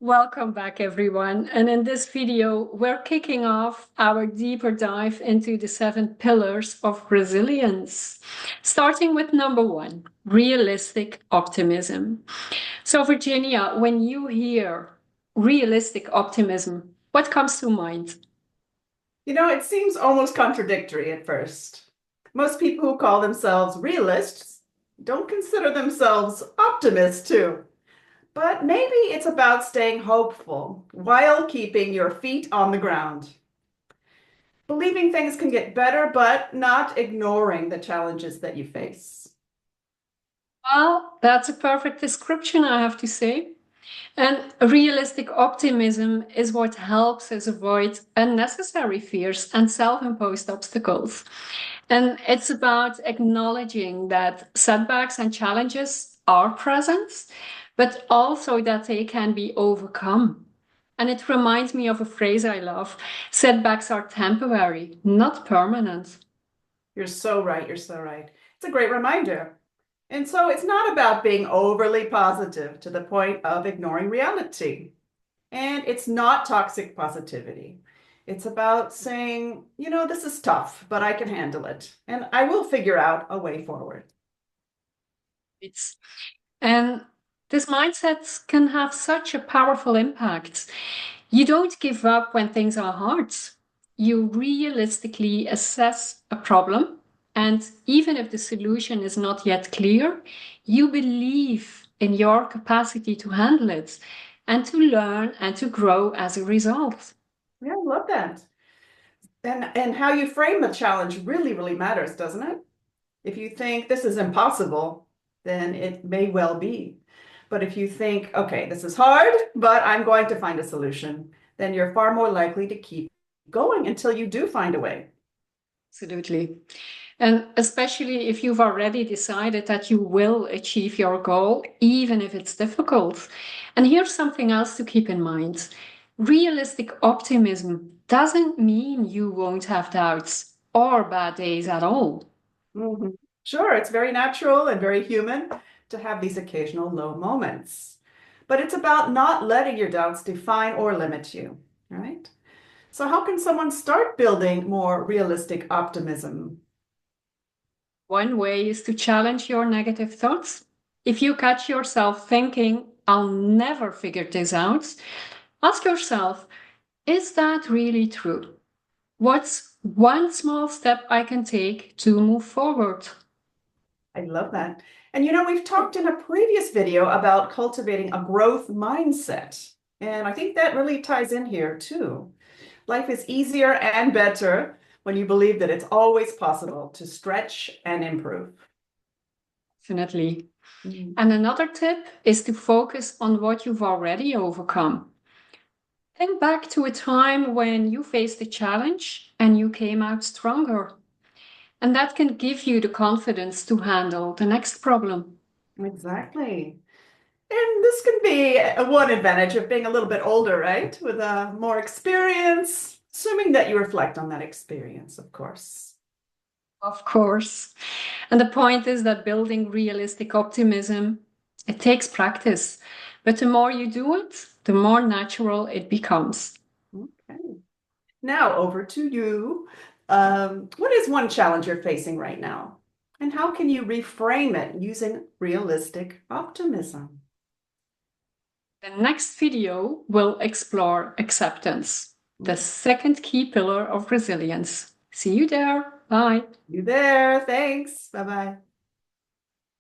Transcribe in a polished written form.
Welcome back, everyone. And in this video, we're kicking off our deeper dive into the 7 pillars of resilience, starting with number 1, realistic optimism. So, Virginia, when you hear realistic optimism, what comes to mind? It seems almost contradictory at first. Most people who call themselves realists don't consider themselves optimists, too. But maybe it's about staying hopeful while keeping your feet on the ground. Believing things can get better, but not ignoring the challenges that you face. Well, that's a perfect description, I have to say. And realistic optimism is what helps us avoid unnecessary fears and self imposed obstacles. And it's about acknowledging that setbacks and challenges are present, but also that they can be overcome. And it reminds me of a phrase I love: setbacks are temporary, not permanent. You're so right. You're so right. It's a great reminder. And so it's not about being overly positive to the point of ignoring reality. And it's not toxic positivity. It's about saying, this is tough, but I can handle it. And I will figure out a way forward. It's And this mindset can have such a powerful impact. You don't give up when things are hard. You realistically assess a problem, and even if the solution is not yet clear, you believe in your capacity to handle it and to learn and to grow as a result. Yeah, I love that. And how you frame the challenge really, really matters, doesn't it? If you think this is impossible, then it may well be. But if you think, okay, this is hard, but I'm going to find a solution, then you're far more likely to keep going until you do find a way. Absolutely. And especially if you've already decided that you will achieve your goal, even if it's difficult. And here's something else to keep in mind: realistic optimism doesn't mean you won't have doubts or bad days at all. Mhm. Sure, it's very natural and very human to have these occasional low moments. But it's about not letting your doubts define or limit you, right? So how can someone start building more realistic optimism? One way is to challenge your negative thoughts. If you catch yourself thinking, I'll never figure this out, ask yourself, is that really true? What's one small step I can take to move forward? I love that. And we've talked in a previous video about cultivating a growth mindset. And I think that really ties in here too. Life is easier and better when you believe that it's always possible to stretch and improve. Definitely. Mm. And another tip is to focus on what you've already overcome. Think back to a time when you faced a challenge and you came out stronger. And that can give you the confidence to handle the next problem. Exactly. And this can be one advantage of being a little bit older, right? With more experience, assuming that you reflect on that experience, of course. Of course. And the point is that building realistic optimism, it takes practice. But the more you do it, the more natural it becomes. Okay. Now over to you. What is one challenge you're facing right now? And how can you reframe it using realistic optimism? The next video will explore acceptance, the second key pillar of resilience. See you there. Bye. You there? Thanks. Bye-bye.